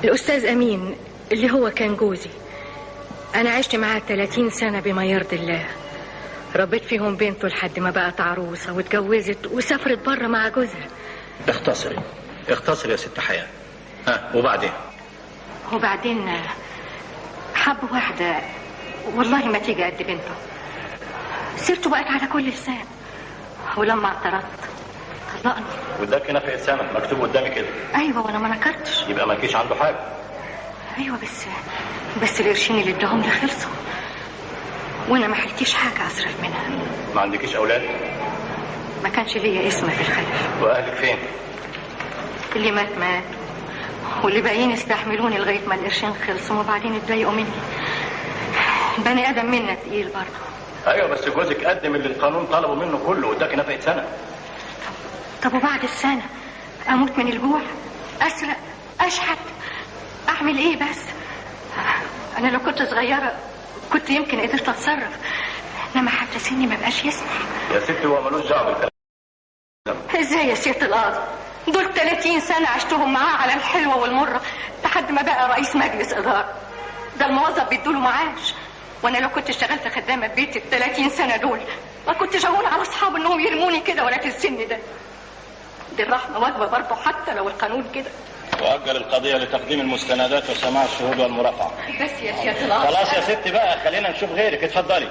الأستاذ أمين اللي هو كان جوزي، أنا عشت معاه 30 سنة بما يرضي الله. ربيت فيهم بنته لحد ما بقت عروسة واتجوزت وسافرت بره مع جوزها. اختصري يا ست حياة. وبعدين حب واحدة والله ما تيجي قد بنته، سيرته بقت على كل لسان، ولما اعترضت طلقني. واداك نفقة سنة مكتوب قدامي كده. ايوه وانا ما نكرتش. يبقى ما كيش عنده حاجة. ايوه بس القرشين اللي اداهم لي خلصوا، وانا ما حلتيش حاجة اصرف منها. ما عندكيش اولاد؟ ما كانش ليا اسم في الخلف. واهلك فين؟ اللي مات واللي باقيين استحملوني لغايه ما القرشين خلصوا وبعدين اتضايقوا مني. بني ادم منا تقيل برضه. ايوه بس جوزك قدم اللي القانون طلبه منه كله واداك نفقة سنة. طب وبعد السنة اموت من الجوع؟ اسرق؟ اشحت؟ اعمل ايه بس؟ انا لو كنت صغيرة كنت يمكن قدرت اتصرف، انما حتى سني ما بقاش يسمح. يا ستي هو ملوش دعوه بالكلام. ازاي يا سيادة القاضي؟ دول 30 سنة عشتهم معاه على الحلوة والمرة لحد ما بقى رئيس مجلس إدارة. ده الموظف بيدوله معاش، وانا لو كنت اشتغلت خدامة في بيتي 30 سنة دول ما كنتش هقول على اصحابي انهم يرموني كده ولا في السن ده. دي الرحمة واجبة برضه حتى لو القانون كده. وأجل القضية لتقديم المستندات وسماع الشهود والمرافعة. بس يا سيادة القاضي خلاص يا ستي بقى خلينا نشوف غيرك. اتفضلي.